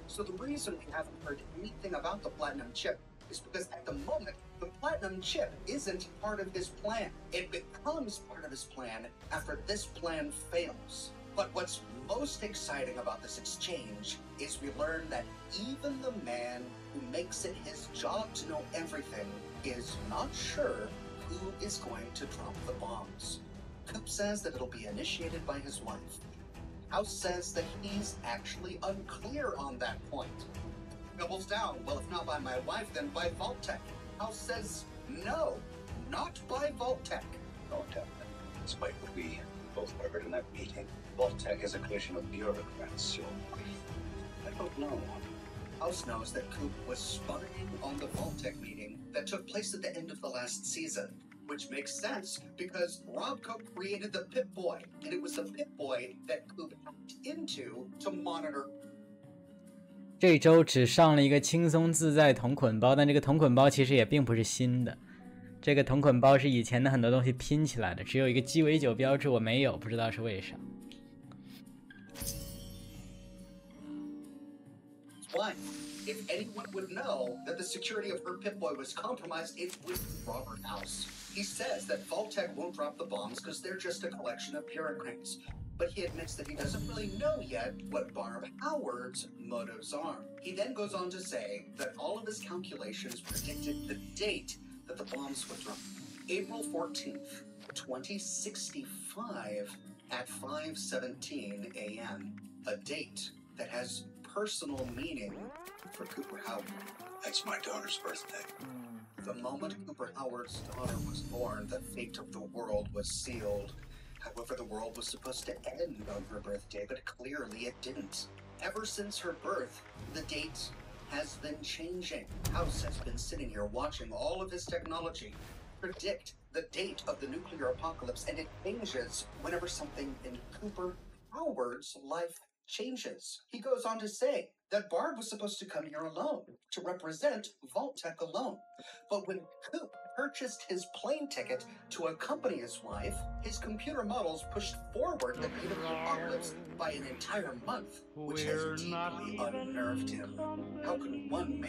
So the reason we haven't heard anything about the platinum chip is because at the moment, the platinum chip isn't part of his plan. It becomes part of his plan after this plan fails. But what's most exciting about this exchange is we learn that even the man who makes it his job to know everything is not sure who is going to drop the bombs. Coop says that it'll be initiated by his wife. House says that he's actually unclear on that point. Doubles down, well, if not by my wife, then by Vault-Tec. House says no, not by Vault-Tec. Vault-Tec, despite what we both heard in that meeting, Vault-Tec is a collision of bureaucrats, so I don't know. House knows that Coop was spying on the Vault-Tec meeting that took place at the end of the last season. Which makes sense because Robco created the Pip-Boy, and it was the Pip-Boy that Coop hacked into to monitor. 这周只上了一个轻松自在同捆包，但这个同捆包其实也并不是新的。这个同捆包是以前的很多东西拼起来的，只有一个鸡尾酒标志我没有，不知道是为啥。Why? If anyone would know that the security of her Pip-Boy was compromised, it would be Robert House. He says that Vault-Tec won't drop the bombs because they're just a collection of bureaucrats. But he admits that he doesn't really know yet what Barb Howard's motives are. He then goes on to say that all of his calculations predicted the date that the bombs would drop. April 14th, 2065 at 5:17 a.m. A date that has personal meaning for Cooper Howard. That's my daughter's birthday. The moment Cooper Howard's daughter was born, the fate of the world was sealed. However, the world was supposed to end on her birthday, but clearly it didn't. Ever since her birth, the date has been changing. House has been sitting here watching all of his technology predict the date of the nuclear apocalypse, and it changes whenever something in Cooper Howard's life changes. He goes on to say that Barb was supposed to come here alone, to represent Vault-Tec alone. But when Coop purchased his plane ticket to accompany his wife, his computer models pushed forward the date of the apocalypse by an entire month, which has deeply unnerved him. How can one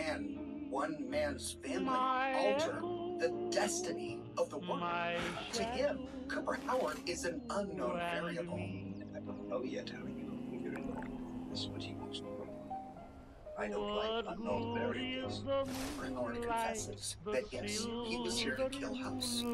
man's family, alter the destiny of the world? To him, Cooper Howard is an unknown variable. I don't know yet how you figure it out. This is what he wants to know. I don't like unknown variables. Howard confesses that yes, he was here to kill House,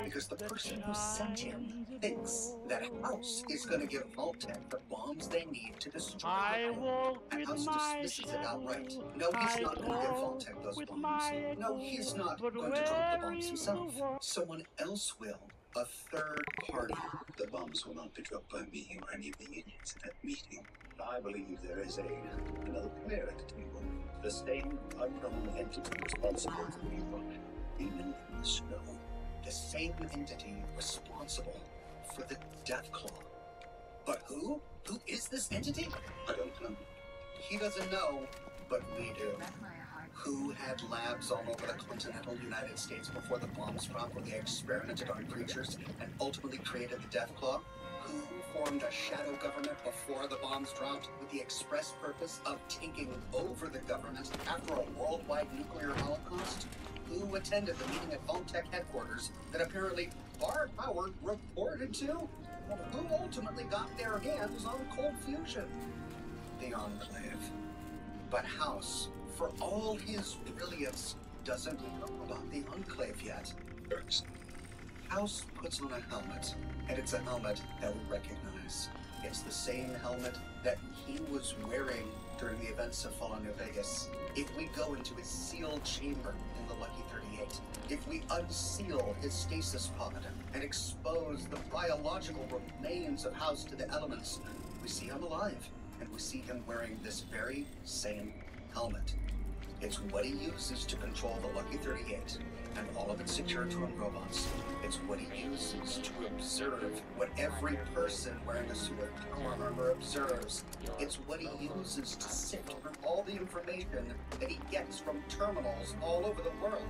because the person who sent him thinks that House is going to give Vault-Tec the bombs they need to destroy the world. And House dismisses it outright. No, he's not going to give Vault-Tec those bombs. No, he's not going to drop the bombs himself. Someone else will. A third party. The bombs will not be dropped by me or any of the idiots at that meeting. I believe there is another player at the table. The same unknown entity responsible for the demon in the snow. The same entity responsible for the Death Claw. But who? Who is this entity? I don't know. He doesn't know, but we do. Who had labs all over the continental United States before the bombs dropped where they experimented on creatures and ultimately created the Death Claw? Who formed a shadow government before the bombs dropped with the express purpose of taking over the government after a worldwide nuclear holocaust? Who attended the meeting at Vault-Tec headquarters that apparently Barb Howard reported to? Who ultimately got their hands on cold fusion? The Enclave. But House, for all his brilliance, doesn't know about the Enclave yet. First, House puts on a helmet, and it's a helmet that we recognize. It's the same helmet that he was wearing during the events of Fallout New Vegas. If we go into his sealed chamber in the if we unseal his stasis pod and expose the biological remains of House to the elements, we see him alive, and we see him wearing this very same helmet. It's what he uses to control the Lucky 38 and all of its secure drone robots. It's what he uses to observe what every person wearing a suit of power armor observes. It's what he uses to sift through all the information that he gets from terminals all over the world.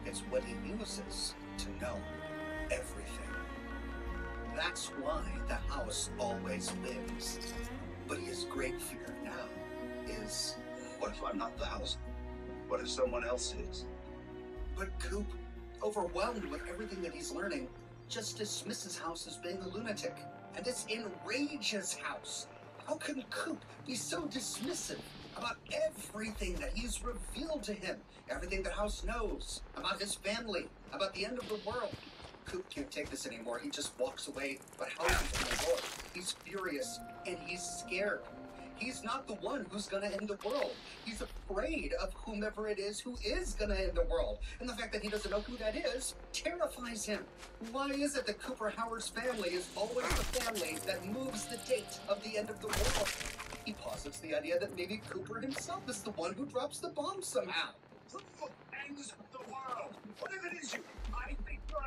It's what he uses to know everything. That's why the House always wins. But his great fear now is... What if I'm not the House? What if someone else is? But Coop, overwhelmed with everything that he's learning, just dismisses House as being a lunatic. And this enrages House. How can Coop be so dismissive about everything that he's revealed to him? Everything that House knows about his family, about the end of the world. Coop can't take this anymore. He just walks away, but House is on board. He's furious, and he's scared. He's not the one who's gonna end the world. He's afraid of whomever it is who is gonna end the world. And the fact that he doesn't know who that is terrifies him. Why is it that Cooper Howard's family is always the family that moves the date of the end of the world? He posits the idea that maybe Cooper himself is the one who drops the bomb somehow. Who ends the world? Whatever it is you, I think you're...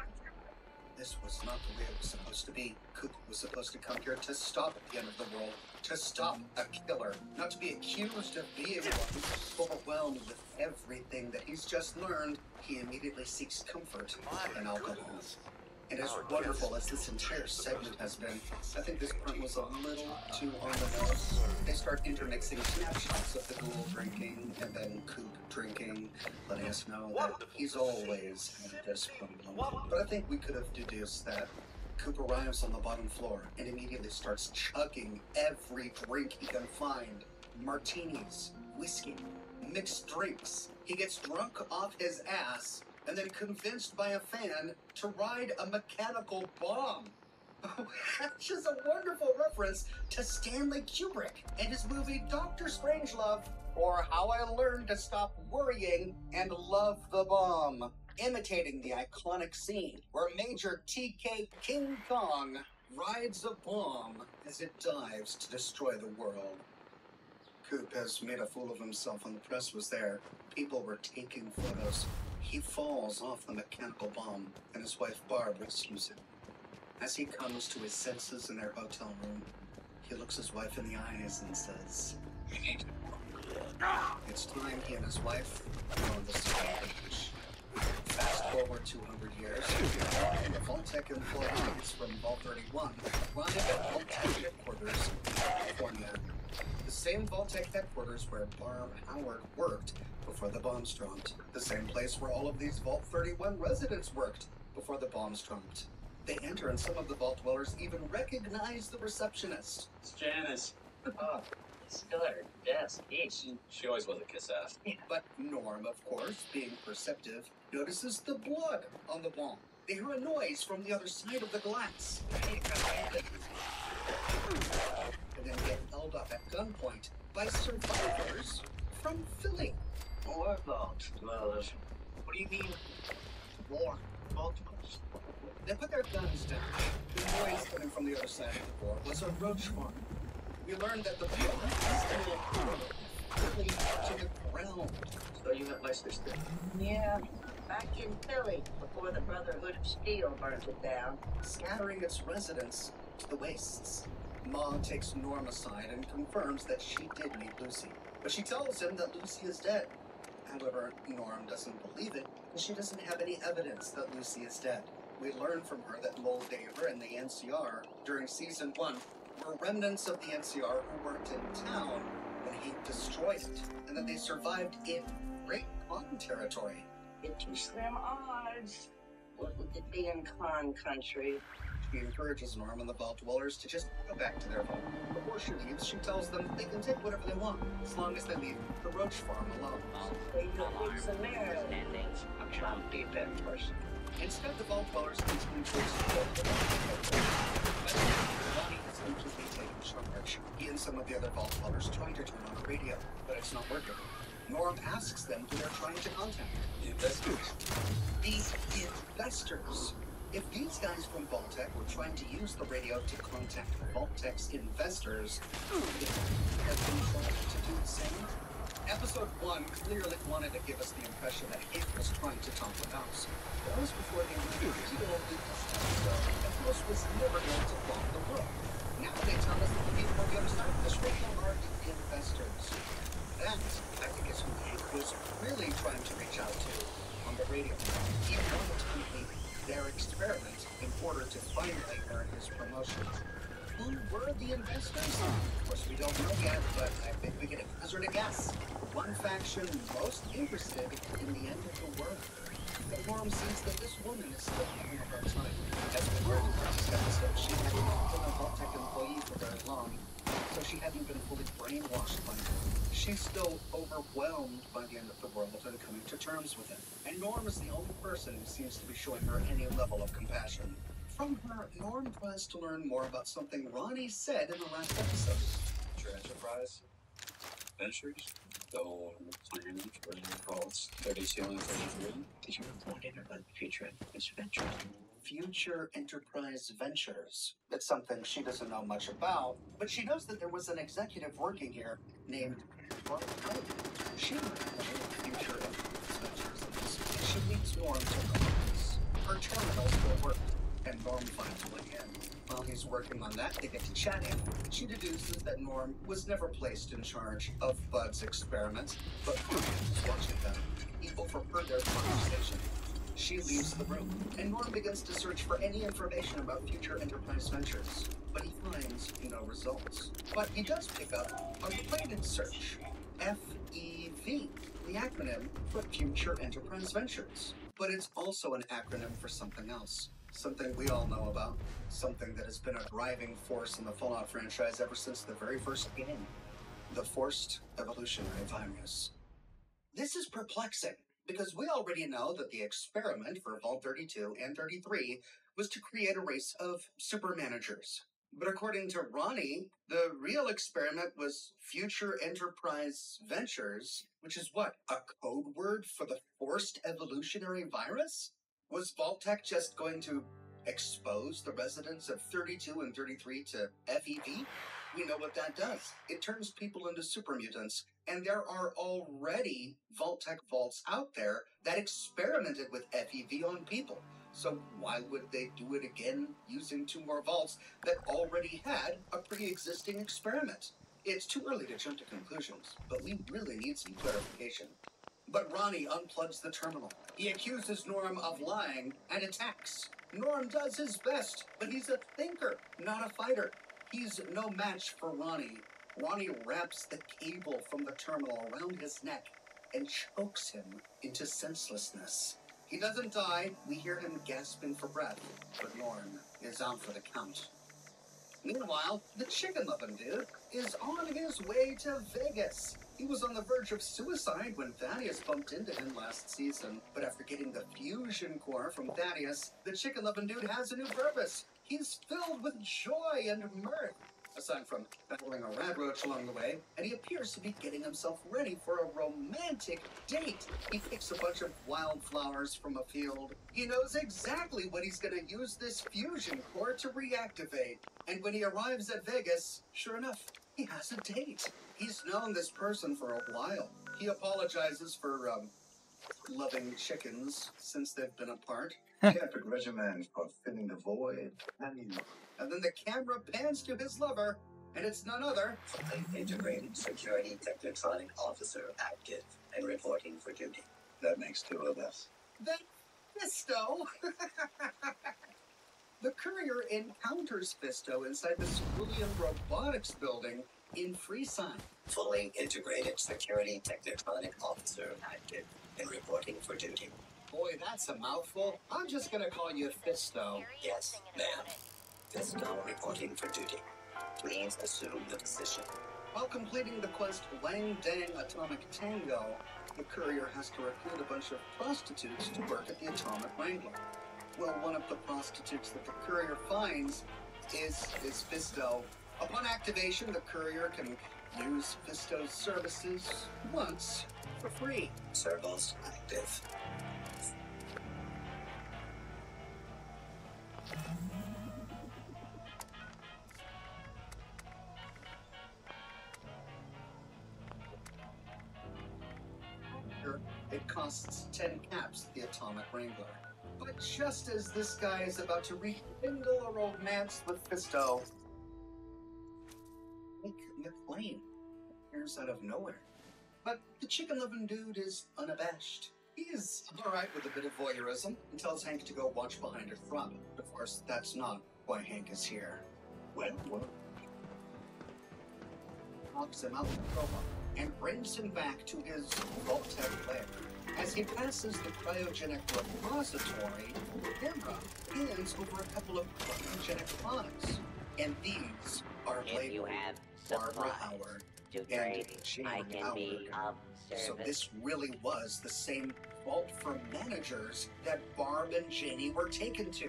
This was not the way it was supposed to be. Cooper was supposed to come here to stop the end of the world, to stop a killer, not to be accused of being one. Overwhelmed with everything that he's just learned, he immediately seeks comfort in alcohol. And as wonderful as this entire segment has been, I think this part was a little too on the nose. They start intermixing snapshots of the ghoul drinking and then Coop drinking, letting us know that he's always had this problem. But I think we could have deduced that Coop arrives on the bottom floor and immediately starts chugging every drink he can find. Martinis, whiskey, mixed drinks. He gets drunk off his ass and then convinced by a fan to ride a mechanical bomb. Which is a wonderful reference to Stanley Kubrick and his movie Dr. Strangelove, or How I Learned to Stop Worrying and Love the Bomb, imitating the iconic scene where Major TK King Kong rides a bomb as it dives to destroy the world. Coop has made a fool of himself when the press was there. People were taking photos. He falls off the mechanical bomb, and his wife Barb rescues him. As he comes to his senses in their hotel room, he looks his wife in the eyes and says, it's time he and his wife are on the same page. Fast forward 200 years, and the Vault-Tec employees from Vault 31 arrive at Vault-Tec headquarters in California. The same Vault-Tec headquarters where Barb Howard worked before the bombs dropped. The same place where all of these Vault 31 residents worked before the bombs dropped. They enter, and some of the Vault dwellers even recognize the receptionist. It's Janice. Oh, still at her desk. Jeez. She always was a kiss ass. But Norm, of course, being perceptive, notices the blood on the wall. They hear a noise from the other side of the glass. And then get held up at gunpoint by survivors from Philly. More Vault dwellers. What do you mean, more Vault dwellers? They put their guns down. The noise coming from the other side of the door was a roach farm. We learned that the bomb is still Philly to the ground. So you met my sister? Yeah, back in Philly, before the Brotherhood of Steel burnt it down. Scattering its residents to the wastes. Ma takes Norm aside and confirms that she did meet Lucy. But she tells him that Lucy is dead. However, Norm doesn't believe it, and she doesn't have any evidence that Lucy is dead. We learn from her that Moldaver and the NCR, during Season 1, were remnants of the NCR who worked in town when he destroyed it, and that they survived in Great Khan territory. Bit too slim odds. What would it be in Khan country? She encourages Norm and the Vault dwellers to just go back to their home. Before she leaves, she tells them they can take whatever they want, as long as they leave the roach farm alone. They use the Maryland. I'm trying to be a better person. Instead, the Vault dwellers continue to explore the But Ronnie has completely taken charge. He and some of the other Vault dwellers trying to turn on the radio, but it's not working. Norm asks them who they're trying to contact. The investors. The investors. If these guys from Vault-Tec were trying to use the radio to contact Vault-Tec's investors, have been trying to do the same. Episode 1 clearly wanted to give us the impression that it was trying to top the house. That was before they revealed in this episode that House was never going to block the world. Now they tell us that the people on the other side of this radio are the investors. That, I think, is who Hank was really trying to reach out to on the radio. He wanted to complete their experiment in order to finally earn his promotion. Who were the investors? Of course, we don't know yet, but I think we can hazard a guess. One faction most interested in the end of the world. The Norm sees that this woman is still having a hard time. As we learned in the last episode, she hadn't been a Vault-Tec employee for very long, so she hadn't been fully brainwashed by him. She's still overwhelmed by the end of the world and coming to terms with it. And Norm is the only person who seems to be showing her any level of compassion. From her, Norm tries to learn more about something Ronnie said in the last episode. Future Enterprise Ventures. The whole plan for calls 32 and 33. Did you report in about Future Enterprise Ventures? Future Enterprise Ventures. It's something she doesn't know much about, but she knows that there was an executive working here named Ronnie. She knows Future Enterprise Ventures and she leads Norm to the office. Her terminal still works, and Norm finds one again. While he's working on that, they get to chatting. She deduces that Norm was never placed in charge of Bud's experiment, but was watching them. He overheard their conversation. She leaves the room, and Norm begins to search for any information about Future Enterprise Ventures, but he finds no results. But he does pick up a related search, FEV, the acronym for Future Enterprise Ventures. But it's also an acronym for something else. Something we all know about. Something that has been a driving force in the Fallout franchise ever since the very first game. The Forced Evolutionary Virus. This is perplexing, because we already know that the experiment for Vault 32 and 33 was to create a race of super managers. But according to Ronnie, the real experiment was Future Enterprise Ventures, which is what, a code word for the Forced Evolutionary Virus? Was Vault-Tec just going to expose the residents of 32 and 33 to FEV? We know what that does. It turns people into super mutants, and there are already Vault-Tec vaults out there that experimented with FEV on people. So why would they do it again using 2 more vaults that already had a pre-existing experiment? It's too early to jump to conclusions, but we really need some clarification. But Ronnie unplugs the terminal. He accuses Norm of lying and attacks. Norm does his best, but he's a thinker, not a fighter. He's no match for Ronnie. Ronnie wraps the cable from the terminal around his neck and chokes him into senselessness. He doesn't die. We hear him gasping for breath, but Norm is out for the count. Meanwhile, the chicken-loving dude is on his way to Vegas. He was on the verge of suicide when Thaddeus bumped into him last season. But after getting the fusion core from Thaddeus, the chicken-loving dude has a new purpose. He's filled with joy and mirth. Aside from battling a rad roach along the way, and he appears to be getting himself ready for a romantic date. He picks a bunch of wildflowers from a field. He knows exactly what he's going to use this fusion core to reactivate. And when he arrives at Vegas, sure enough, he has a date. He's known this person for a while. He apologizes for, loving chickens since they've been apart. Can't begrudge a man for filling the void. And then the camera pans to his lover, and it's none other. Integrated Security Technotronic Officer active and reporting for duty. That makes 2 of us. Then Fisto. The courier encounters Fisto inside the Cerulean Robotics building in Freeside. Fully integrated Security Technotronic Officer active and reporting for duty. Boy, that's a mouthful. I'm just gonna call you Fisto. Yes, ma'am. Fisto reporting for duty. Please assume the position. While completing the quest Wang Dang Atomic Tango, the courier has to recruit a bunch of prostitutes to work at the Atomic Wrangler. Well, one of the prostitutes that the courier finds is Fisto. Upon activation, the courier can use Fisto's services once for free. Servos active. It costs 10 caps, the Atomic Wrangler. But just as this guy is about to rekindle a romance with Fisto, Nick McLean appears out of nowhere. But the chicken-loving dude is unabashed. He is alright with a bit of voyeurism and tells Hank to go watch behind her thrum. Of course, that's not why Hank is here. Well, Knocks him out of the robot and brings him back to his Vault-Tec lair. As he passes the cryogenic repository, the camera pans over a couple of cryogenic pods. And these are If you labeled have Barbara supplies Howard to and trade, Jane I can be Howard. of So service. this really was the same vault for managers that Barb and Janie were taken to.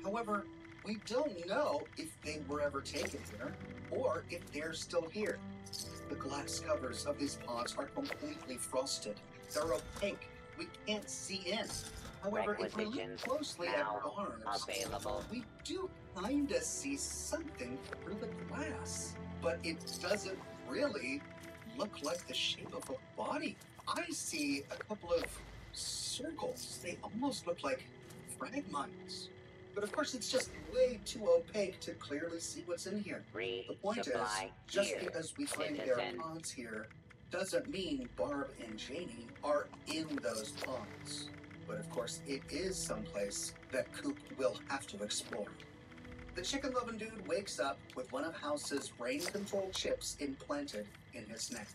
However, we don't know if they were ever taken here, or if they're still here. The glass covers of these pods are completely frosted. They're opaque. We can't see in. However, if we look Requisitions closely at now Barb's, available. we do kinda see something through the glass. But it doesn't really look like the shape of a body. I see a couple of circles. They almost look like frag mines. But of course, it's just way too opaque to clearly see what's in here. The point is, Resupply just here, because we find their citizen. pods here doesn't mean Barb and Janie are in those pods. But of course, it is someplace that Coop will have to explore. The chicken-loving dude wakes up with one of House's brain control chips implanted in his neck.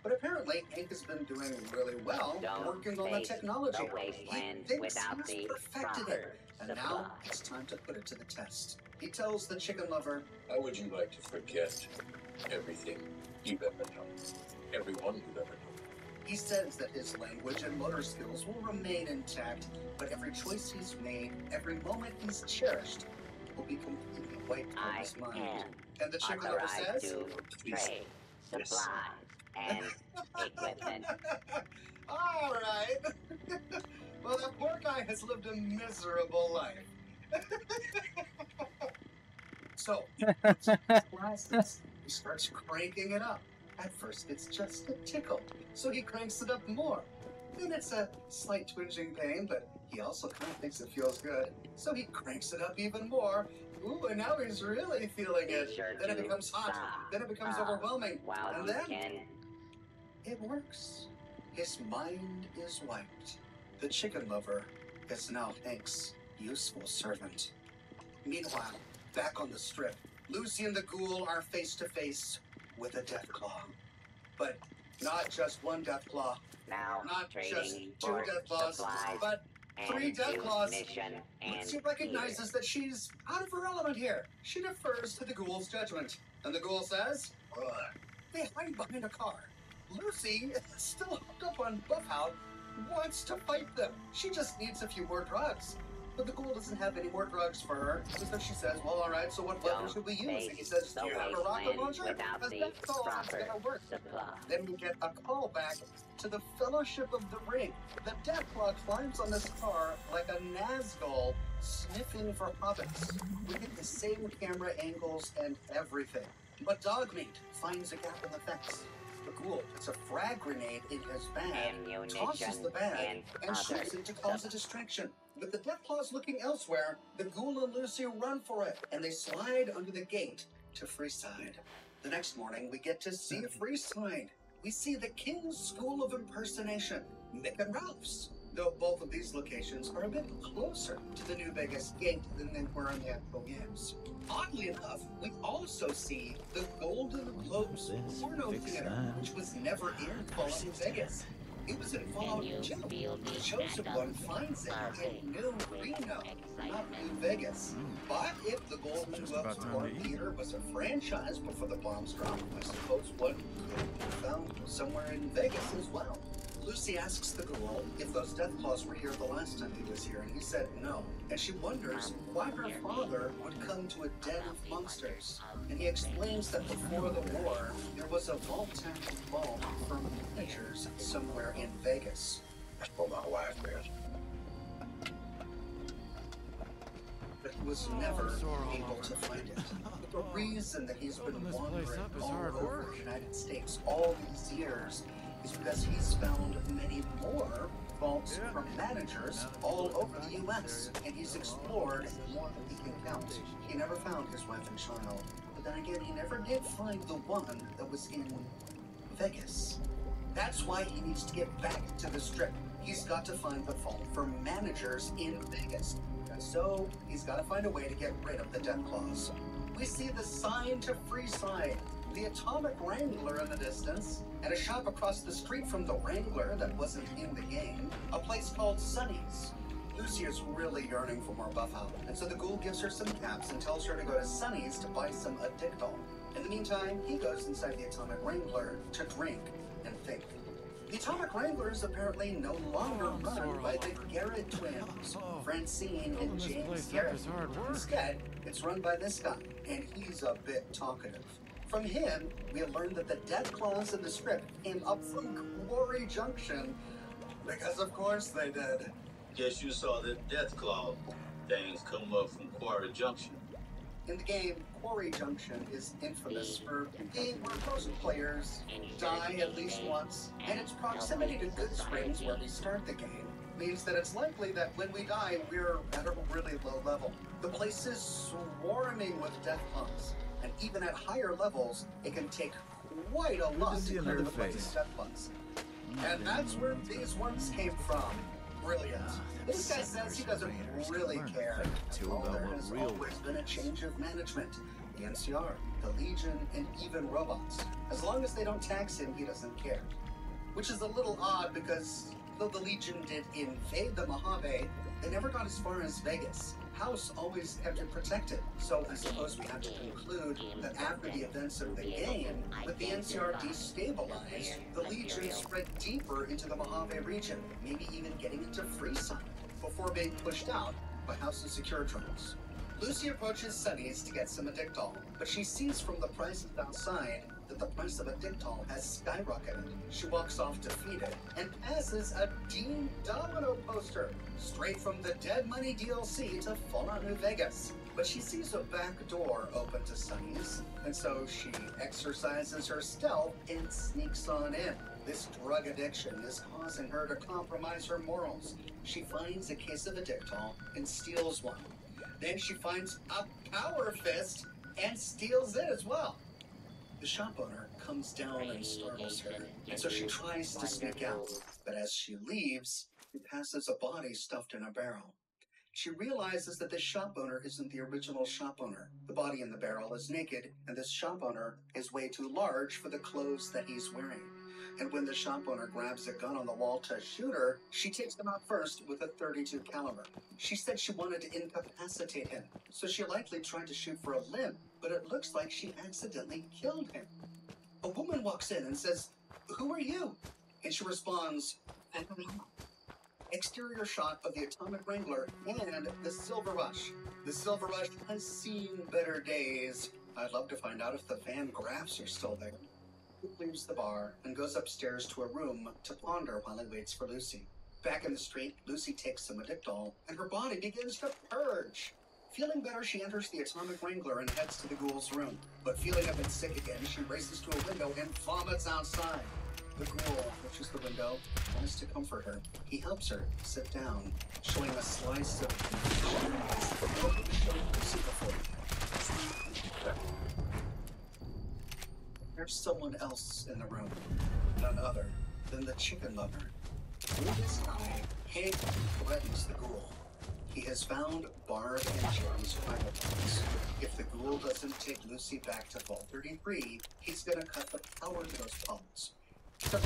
But apparently, Hank has been doing really well Don't working on the face technology. the wasteland He thinks without he's the perfected proper it. And now supply. it's time to put it to the test. He tells the chicken lover, How would you like to forget everything you've ever known? Everyone you've ever known? he says that his language and motor skills will remain intact, but every choice he's made, every moment he's cherished, will be completely wiped from I his mind. am And the chicken lover authorized says, to trade supplies and equipment. all right. Well, that poor guy has lived a miserable life. So, glasses. He starts cranking it up. At first, it's just a tickle, so he cranks it up more. Then it's a slight twinging pain, but he also kind of thinks it feels good, so he cranks it up even more. Ooh, and now he's really feeling it. Be sure Then it to becomes hot. stop Then it becomes stop overwhelming. while And you then can. it works. His mind is wiped. The chicken lover is now Hank's useful servant. Meanwhile, back on the strip, Lucy and the ghoul are face to face with a death claw. But not just one death claw, Now not just trading two for death claws, supplies but three and death claws. mission and Lucy recognizes that she's out of her element here. She defers to the ghoul's judgment. And the ghoul says, "Ugh." They hide behind a car. Lucy, still hooked up on Buffhout, wants to fight them. She just needs a few more drugs. But the ghoul doesn't have any more drugs for her. So she says, well, all right, so what weapon should we use? And he says, do you have a rocket launcher? without Because the that's all that's proper gonna work. supply. Then we get a call back to the Fellowship of the Ring. The Deathclaw climbs on this car like a Nazgul sniffing for hobbits. We get the same camera angles and everything. But Dogmeat finds a gap in the fence. The ghoul puts a frag grenade in his bag, tosses Ammunition the bag, and other shoots it to cause a distraction. With the Deathclaws looking elsewhere, the ghoul and Lucy run for it, and they slide under the gate to Freeside. The next morning, we get to see Freeside. We see the King's School of Impersonation, Mick and Ralph's. Though both of these locations are a bit closer to the New Vegas gate than they were in the actual games. Oddly enough, we also see the Golden Globes porno theater, which was never in Fallout Vegas. It was in Fallout 2. The chosen one finds it in New Reno, not New Vegas. But if the Golden Globes porn theater was a franchise before the bombs dropped, I suppose one could be found somewhere in Vegas as well. Lucy asks the ghoul if those Deathclaws were here the last time he was here, and he said no. And she wonders why her father would come to a den of monsters. And he explains that before the war, there was a Vault-Tec vault for managers somewhere in Vegas. That's for my wife, man. But was never able to find it. But the reason that he's been wandering all over the United States all these years is because he's found many more vaults from managers all over the U.S. and he's explored more than he can count. He never found his wife and child, but then again, he never did find the one that was in Vegas. That's why he needs to get back to the Strip. He's got to find the vault for managers in Vegas. And so he's got to find a way to get rid of the death claws. We see the sign to Freeside, the Atomic Wrangler in the distance, and a shop across the street from the Wrangler that wasn't in the game, a place called Sonny's. Lucy is really yearning for more buff out, and so the ghoul gives her some caps and tells her to go to Sonny's to buy some Addictol. In the meantime, he goes inside the Atomic Wrangler to drink and think. The Atomic Wrangler is apparently no longer run by the Garrett twins, Francine and James Garrett. Instead, it's run by this guy, and he's a bit talkative. From him, we have learned that the Death Claws in the Strip came up from Quarry Junction, because of course they did. Guess you saw the Death Claw things come up from Quarry Junction. In the game, Quarry Junction is infamous for being where most players die at least once, and its proximity to Good Springs, where we start the game, means that it's likely that when we die, we're at a really low level. The place is swarming with death claws, and even at higher levels, it can take quite a lot to clear the place's death claws. And that's where these ones came from. Brilliant. This guy says he doesn't really care. There has always been a change of management. The NCR, the Legion, and even robots. As long as they don't tax him, he doesn't care. Which is a little odd because though the Legion did invade the Mojave, they never got as far as Vegas. House always kept it protected. So I suppose we have to conclude that after the events of the game, with the NCR destabilized, the Legion spread deeper into the Mojave region, maybe even getting into Freeside, before being pushed out by House's secure drones. Lucy approaches Sonny's to get some Addictol, but she sees from the prices outside that the price of Addictol has skyrocketed. She walks off to feed it and passes a Dean Domino poster straight from the Dead Money DLC to Fallout New Vegas. But she sees a back door open to Sonny's, and so she exercises her stealth and sneaks on in. This drug addiction is causing her to compromise her morals. She finds a case of Addictol and steals one. Then she finds a power fist and steals it as well. The shop owner comes down and startles her, and so she tries to sneak out. But as she leaves, she passes a body stuffed in a barrel. She realizes that this shop owner isn't the original shop owner. The body in the barrel is naked, and this shop owner is way too large for the clothes that he's wearing. And when the shop owner grabs a gun on the wall to shoot her, she takes him out first with a .32 caliber. She said she wanted to incapacitate him, so she likely tried to shoot for a limb, but it looks like she accidentally killed him. A woman walks in and says, "Who are you?" And she responds, "I don't know." Exterior shot of the Atomic Wrangler and the Silver Rush. The Silver Rush has seen better days. I'd love to find out if the Van Graffs are still there. He leaves the bar and goes upstairs to a room to ponder while he waits for Lucy. Back in the street, Lucy takes some Addictol, and her body begins to purge. Feeling better, she enters the Atomic Wrangler and heads to the ghoul's room. But feeling a bit sick again, she races to a window and vomits outside. The ghoul approaches the window, tries to comfort her. He helps her sit down, showing a slice of Lucy before. There's someone else in the room, none other than the chicken lover. Through this guy, Hank threatens the ghoul. He has found Barb and Jerry's final points. If the ghoul doesn't take Lucy back to Vault 33, he's gonna cut the power to those pods. It's a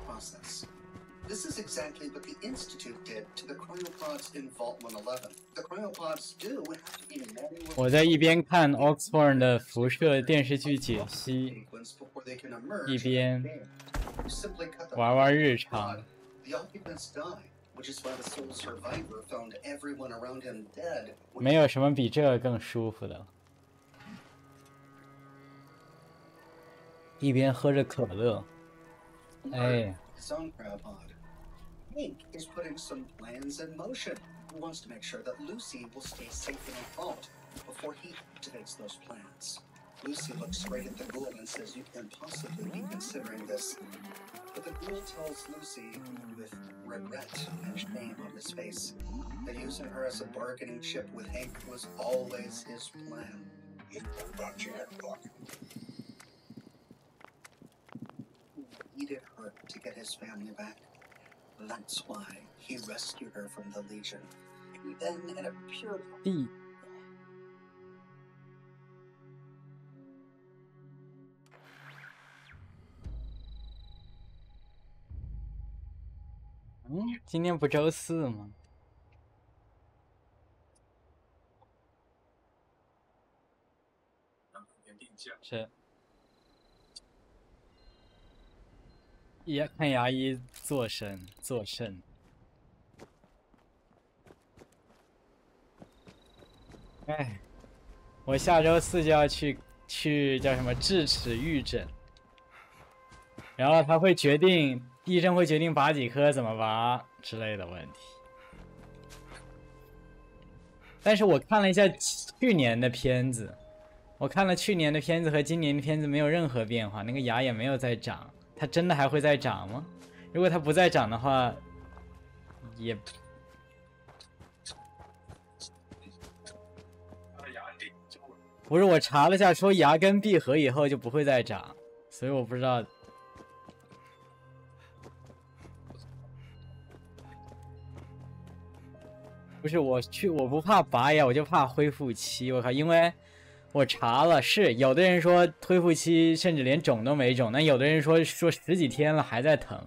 process. This is exactly what the Institute did to the cryopods in Vault 111. The cryopods do have to be manually. 我在一边看 Oxford 的辐射电视剧解析，一边玩玩日常。 The occupants die, which is why the sole survivor found everyone around him dead. 没有什么比这更舒服的了。一边喝着可乐，哎。 His own cryopod. Hank is putting some plans in motion. wants to make sure that Lucy will stay safe in her vault before he activates those plans. Lucy looks straight at the ghoul and says you can't possibly be considering this. But the ghoul tells Lucy, with regret and shame on his face, that using her as a bargaining chip with Hank was always his plan. He brought you that book. He needed her to get his family back. That's why he rescued her from the Legion. And then, in a pure... 今天不周四吗？是。看牙医做甚。哎，我下周4就要去叫什么智齿预诊，然后他会决定。医生会决定拔几颗、怎么拔之类的问题。但是我看了一下去年的片子，和今年的片子没有任何变化，那个牙也没有再长。它真的还会再长吗？如果它不再长的话，也不是。我查了下，说牙根闭合以后就不会再长，所以我不知道。不是我不怕拔牙，我就怕恢复期。我靠，因为我查了，是有的人说恢复期甚至连肿都没肿，那有的人说10几天了还在疼，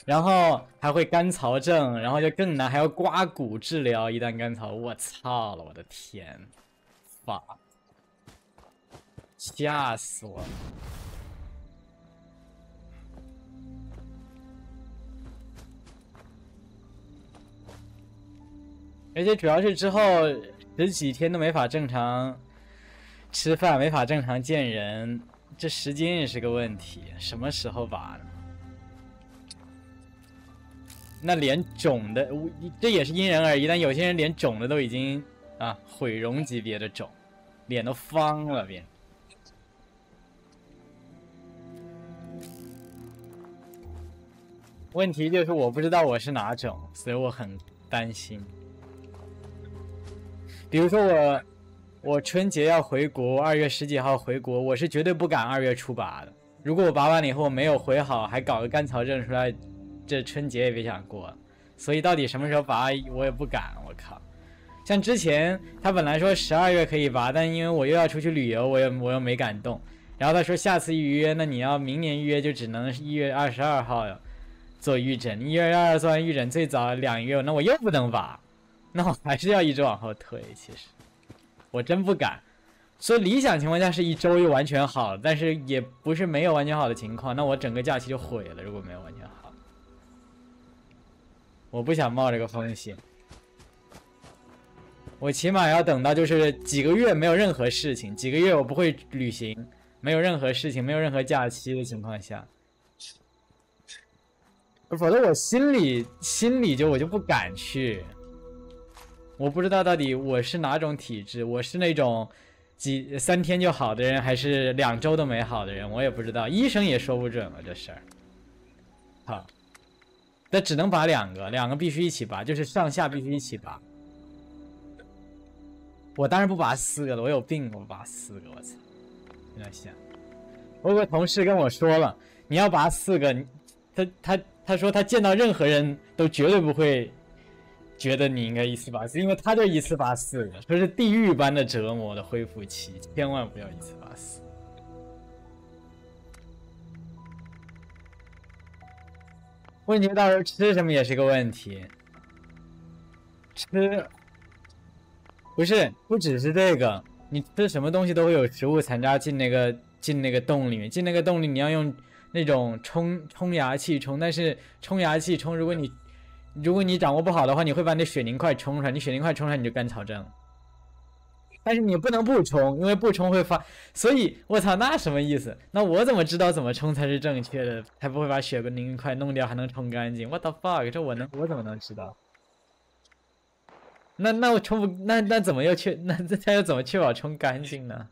然后还会干槽症，然后就更难，还要刮骨治疗。一旦干槽，我操了，我的天，吓死我了！而且主要是之后10几天都没法正常吃饭，没法正常见人，这时间也是个问题。什么时候拔呢？那脸肿的，这也是因人而异，但有些人脸肿的都已经毁容级别的肿，脸都方了变。问题就是我不知道我是哪种，所以我很担心。比如说我春节要回国，2月10几号回国，我是绝对不敢2月初拔的。如果我拔完了以后没有回好，还搞个干槽症出来，这春节也别想过。所以到底什么时候拔我也不敢，我靠！像之前他本来说12月可以拔，但因为我又要出去旅游，我又没敢动。然后他说下次预约，那你要明年预约就只能1月22号做预诊。1月22做完预诊最早2月，那我又不能拔。那我还是要一周往后推，其实我真不敢。所以理想情况下是1周就完全好，但是也不是没有完全好的情况，那我整个假期就毁了。如果没有完全好，我不想冒这个风险。我起码要等到就是几个月没有任何事情，几个月我不会旅行，没有任何事情，没有任何假期的情况下，否则我心里我就不敢去。我不知道到底我是哪种体质，我是那种3天就好的人，还是2周都没好的人，我也不知道，医生也说不准了这事儿。好，那只能拔2个必须一起拔，就是上下必须一起拔。我当然不拔4个了，我有病，我拔4个，我操！有点像。我有个同事跟我说了，你要拔4个，他说他见到任何人都绝对不会觉得你应该一次拔4，因为他就一次拔4个，说是地狱般的折磨的恢复期，千万不要一次拔4。问题到时候吃什么也是个问题，不只是这个，你吃什么东西都会有食物残渣进那个洞里面，进那个洞里你要用那种冲牙器冲，但是冲牙器冲，如果你掌握不好的话，你会把你的血凝块冲出来，你血凝块冲出来你就干草症。但是你不能不冲，因为不冲会发。所以我操，那什么意思？那我怎么知道怎么冲才是正确的，才不会把血凝块弄掉，还能冲干净 ？What the fuck？这我怎么能知道？那我冲不那怎么又确那他又怎么确保冲干净呢？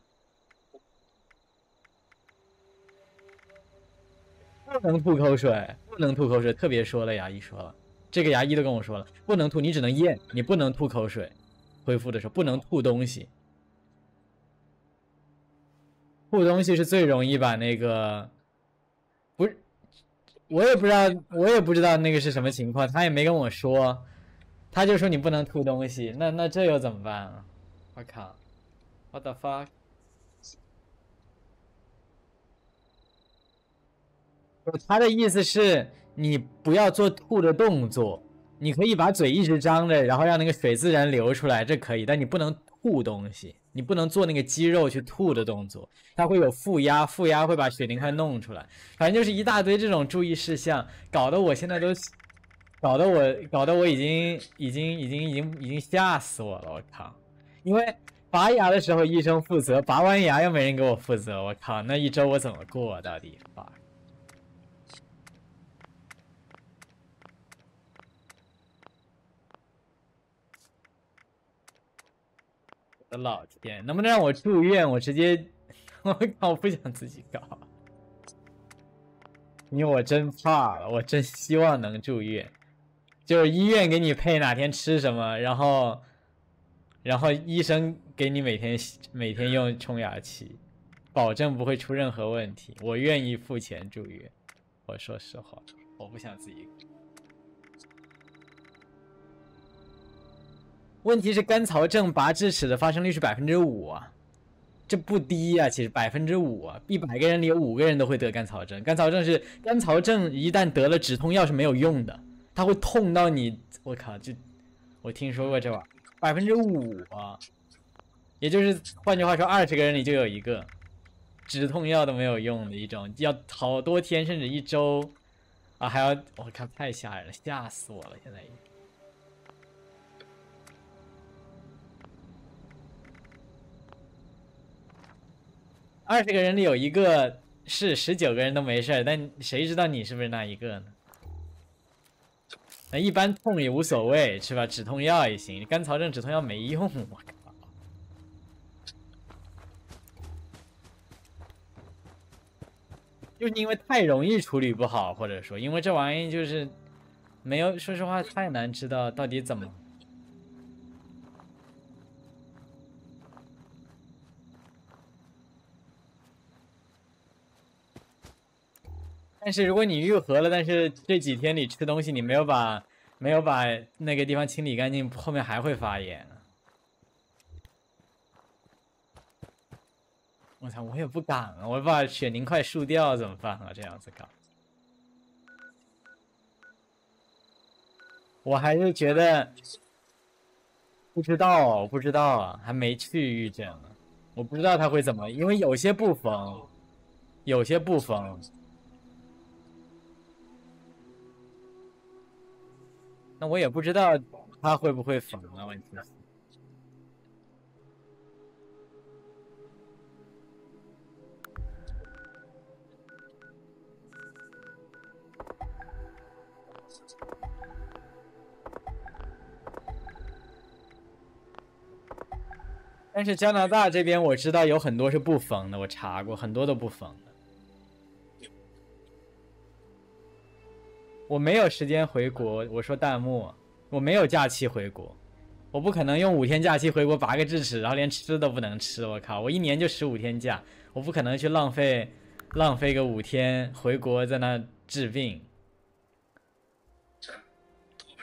不能吐口水，不能吐口水，特别说了，牙医说了，这个牙医都跟我说了，不能吐，你只能咽，你不能吐口水。恢复的时候不能吐东西，吐东西是最容易把那个，不是，我也不知道那个是什么情况，他也没跟我说，他就说你不能吐东西，那这又怎么办啊？我靠 ，What the fuck？他的意思是你不要做吐的动作，你可以把嘴一直张着，然后让那个水自然流出来，这可以，但你不能吐东西，你不能做那个肌肉去吐的动作，它会有负压，负压会把血凝块弄出来，反正就是一大堆这种注意事项，搞得我现在都，搞得我已经吓死我了，我靠！因为拔牙的时候医生负责，拔完牙又没人给我负责，我靠，那一周我怎么过到底？我的老天，能不能让我住院？我直接，我靠，我不想自己搞，因为我真怕了，我真希望能住院，就是医院给你配哪天吃什么，然后医生给你每天用冲牙器，保证不会出任何问题。我愿意付钱住院，我说实话，我不想自己搞。问题是干槽症拔智齿的发生率是5%啊，这不低啊，其实5%啊，100个人里有5个人都会得干槽症。干槽症一旦得了止痛药是没有用的，它会痛到你，我靠，我听说过这玩意，5%啊，也就是换句话说，20个人里就有1个，止痛药都没有用的一种，要好多天甚至1周啊，还要我靠，太吓人了，吓死我了，现在已经。20个人里有1个是19个人都没事，但谁知道你是不是那1个呢？那一般痛也无所谓，是吧？止痛药也行，干槽症止痛药没用，我靠！就是因为太容易处理不好，或者说因为这玩意就是没有，说实话太难知道到底怎么。但是如果你愈合了，但是这几天你吃东西你没有把那个地方清理干净，后面还会发炎。我操，我也不敢啊！我把血凝块输掉怎么办啊？这样子搞，我还是觉得不知道啊，还没去预诊呢，我不知道他会怎么，因为有些不缝。那我也不知道他会不会缝啊，问题是。但是加拿大这边我知道有很多是不缝的，我查过，很多都不缝的。我没有时间回国，我说弹幕，我没有假期回国，我不可能用5天假期回国拔个智齿，然后连吃都不能吃，我靠，我1年就15天假，我不可能去浪费个5天回国在那治病。这道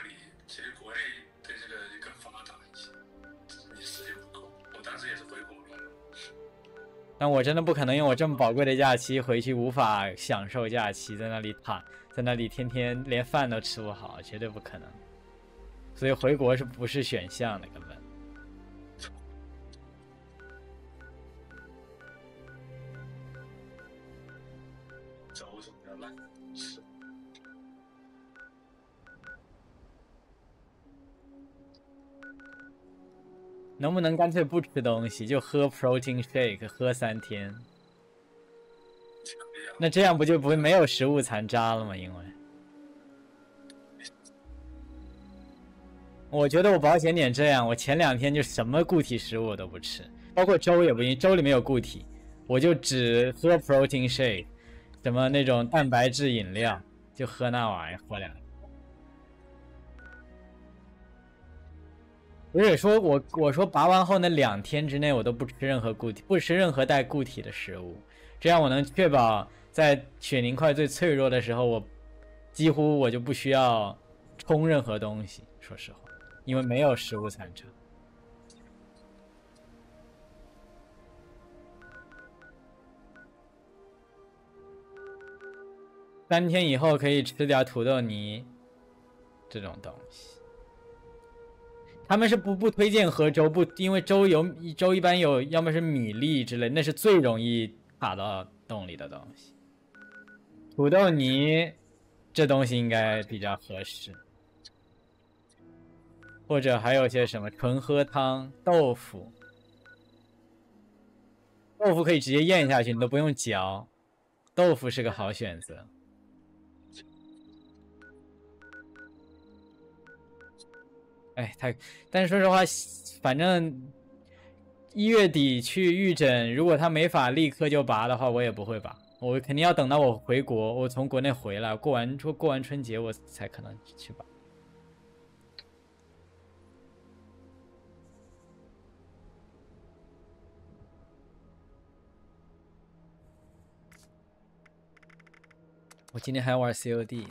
理其实国内对这个更发达一些，你时间不够，我当时也是回国了。但我真的不可能用我这么宝贵的假期回去，无法享受假期，在那里在那里天天连饭都吃不好，绝对不可能。所以回国是不是选项的根本？找什么样烂吃？能不能干脆不吃东西，就喝 protein shake， 喝3天？那这样不就不会没有食物残渣了吗？因为我觉得我保险点这样，我前2天就什么固体食物我都不吃，包括粥也不行，粥里面有固体，我就只喝 protein shake， 什么那种蛋白质饮料，就喝那玩意儿，喝2天。我也说我说拔完后那2天之内我都不吃任何固体，不吃任何带固体的食物，这样我能确保在血凝块最脆弱的时候，我几乎我就不需要冲任何东西。说实话，因为没有食物残渣。3天以后可以吃点土豆泥这种东西。他们是不推荐喝粥，因为粥一般有要么是米粒之类，那是最容易卡到洞里的东西。土豆泥这东西应该比较合适，或者还有些什么纯喝汤、豆腐，豆腐可以直接咽下去，你都不用嚼，豆腐是个好选择。哎，但是说实话，反正1月底去预诊，如果他没法立刻就拔的话，我也不会拔，我肯定要等到我回国，我从国内回来，过完春节我才可能去拔。我今天还要玩 COD。